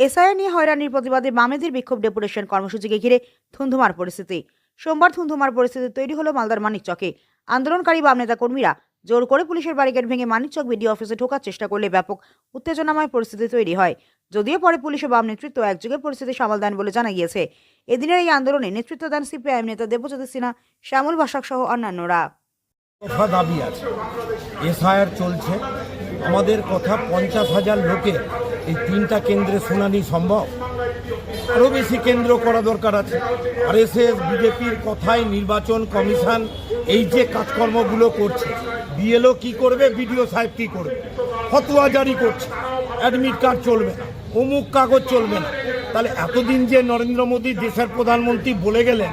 SIR নিয়ে হয়রানির প্রতিবাদে বামেদের বিক্ষোভ ডেপুটেশন কর্মসূচিকে ঘিরে ধুন্ধুমার পরিস্থিতি। সোমবার ধুন্ধুমার পরিস্থিতি তৈরি হলো মালদার মানিকচকে। আন্দোলনকারী বাম নেতা কর্মীরা জোর করে পুলিশের ব্যারিকেড ভেঙে মানিকচক বিডিও অফিসে ঢোকার চেষ্টা করলে ব্যাপক উত্তেজনাময় পরিস্থিতি তৈরি হয়। যদিও পরে পুলিশ ও বাম নেতৃত্ব একযোগে পরিস্থিতি সামাল দেন বলে জানা গিয়েছে। এদিনের এই আন্দোলনে নেতৃত্ব দেন সিপিআইএম নেতা দেবজ্যোতি সিনহা, শ্যামল ভাসাক সহ অন্যান্যরা। কথা দাবি আছে, এসআইআর চলছে, আমাদের কথা 50,000 লোকের এই 3টা কেন্দ্রে শুনানি সম্ভব? আরও বেশি কেন্দ্র করা দরকার আছে। আরএসএস বিজেপির কথায় নির্বাচন কমিশন এই যে কাজকর্মগুলো করছে, বিএলও কি করবে, বিডিও সাহেব কি করবে, ফতোয়া জারি করছে, অ্যাডমিট কার্ড চলবে না, অমুক কাগজ চলবে না। তাহলে এতদিন যে নরেন্দ্র মোদী দেশের প্রধানমন্ত্রী বলে গেলেন,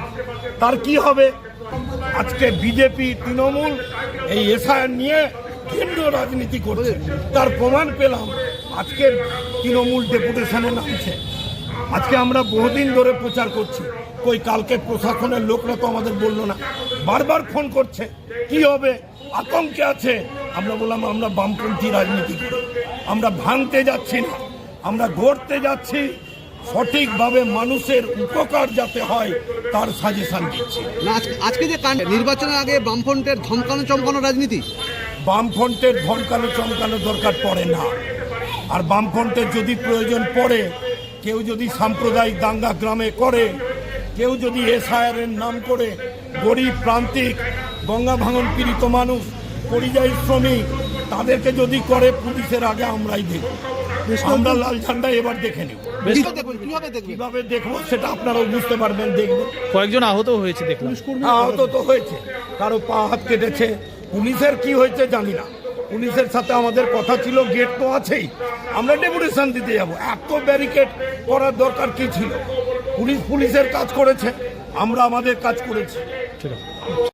তার কি হবে? আজকে বিজেপি তৃণমূল এই এসআইআর নিয়ে কেন্দ্র রাজনীতি করছে, তার প্রমাণ পেলাম আজকে তৃণমূল ডেপুটেশনে নামছে। আজকে আমরা বহুদিন ধরে প্রচার করছি, কই কালকে প্রশাসনের লোকরা তো আমাদের বললো না, বারবার ফোন করছে, কি হবে, আতঙ্কে আছে। আমরা বললাম আমরা বামপন্থী রাজনীতি করি, আমরা ভাঙতে যাচ্ছি না, আমরা গড়তে যাচ্ছি, সঠিকভাবে মানুষের উপকার যাতে হয় তার সাজেশন দিচ্ছি। আজকে যে নির্বাচনের আগে বামফ্রন্টের ধমকানো চমকানো রাজনীতি, বামফ্রন্টের ধমকানো চমকানো দরকার পড়ে না। আর বামফ্রন্টের যদি প্রয়োজন পড়ে, কেউ যদি সাম্প্রদায়িক দাঙ্গা গ্রামে করে, কেউ যদি এসআইআর এর নাম করে গরিব প্রান্তিক গঙ্গা ভাঙন পীড়িত মানুষ, পরিযায়ী শ্রমিক, তাদেরকে যদি করে, পুলিশের আগে আমরাই দেখব। আমরা লাল ঝান্ডা এবার দেখে নেব। কিভাবে দেখবো সেটা আপনারাও বুঝতে পারবেন, দেখবেন। কয়েকজন আহত হয়েছে দেখলাম। আহত তো হয়েছে, কারো পা হাত কেটেছে। পুলিশের কি হয়েছে জানি না, পুলিশের সাথে আমাদের কথা ছিল, গেট তো আছেই, আমরা ডেপুটেশন দিতে যাব। এত ব্যারিকেড করার দরকার কি ছিল? পুলিশের কাজ করেছে, আমরা আমাদের কাজ করেছি। ঠিক আছে।